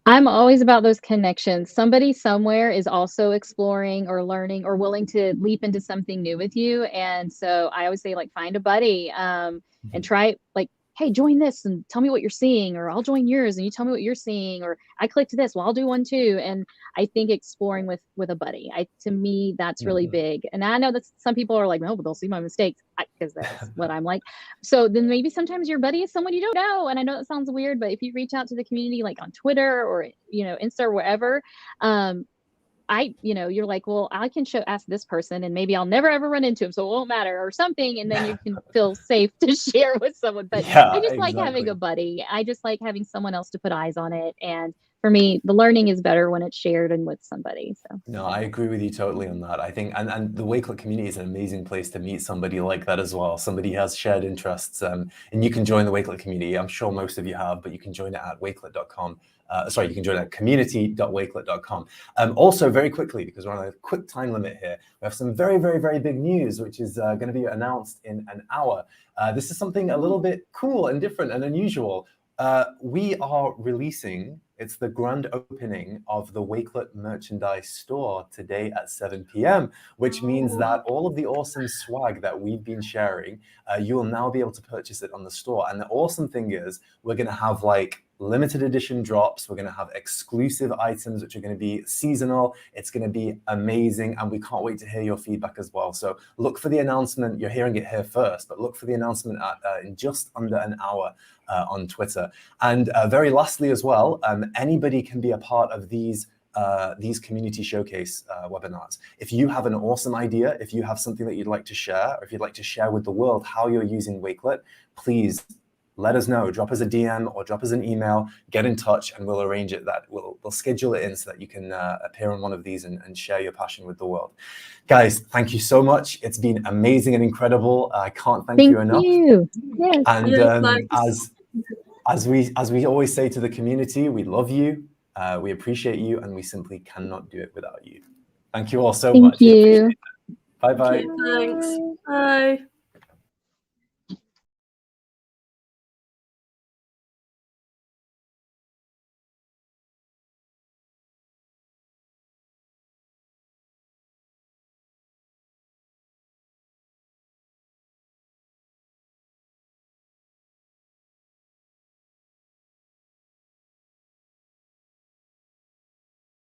I'm always about those connections. Somebody somewhere is also exploring or learning or willing to leap into something new with you. And so I always say, like, find a buddy and try, like, hey, join this and tell me what you're seeing, or I'll join yours and you tell me what you're seeing, or I clicked this, well, I'll do one too. And I think exploring with a buddy, to me, that's really big. And I know that some people are like, no, but they'll see my mistakes, because that's what I'm like. So then maybe sometimes your buddy is someone you don't know. And I know that sounds weird, but if you reach out to the community, like on Twitter or, you know, Insta or wherever, you're like, well, I can ask this person and maybe I'll never ever run into him, so it won't matter, or something. And then you can feel safe to share with someone. But yeah, I just like having a buddy. I just like having someone else to put eyes on it. And for me, the learning is better when it's shared and with somebody. So no, I agree with you totally on that. I think, and the Wakelet community is an amazing place to meet somebody like that as well. Somebody who has shared interests, and you can join the Wakelet community. I'm sure most of you have, but you can join it at wakelet.com. You can join at community.wakelet.com. Also, very quickly, because we're on a quick time limit here, we have some very, very, very big news, which is going to be announced in an hour. This is something a little bit cool and different and unusual. We are releasing It's the grand opening of the Wakelet merchandise store today at 7 p.m., which means that all of the awesome swag that we've been sharing, you will now be able to purchase it on the store. And the awesome thing is we're going to have like limited edition drops. We're going to have exclusive items, which are going to be seasonal. It's going to be amazing. And we can't wait to hear your feedback as well. So look for the announcement. You're hearing it here first, but look for the announcement in just under an hour on Twitter. And very lastly as well, anybody can be a part of these community showcase webinars. If you have an awesome idea, if you have something that you'd like to share, or if you'd like to share with the world how you're using Wakelet, please let us know. Drop us a DM or drop us an email, get in touch, and we'll arrange it. We'll schedule it in so that you can appear on one of these and share your passion with the world. Guys, thank you so much. It's been amazing and incredible. I can't thank you enough. Yes. And as we always say to the community, we love you, we appreciate you, and we simply cannot do it without you. Thank you all so much. Thank you. Bye-bye. Thanks. Bye.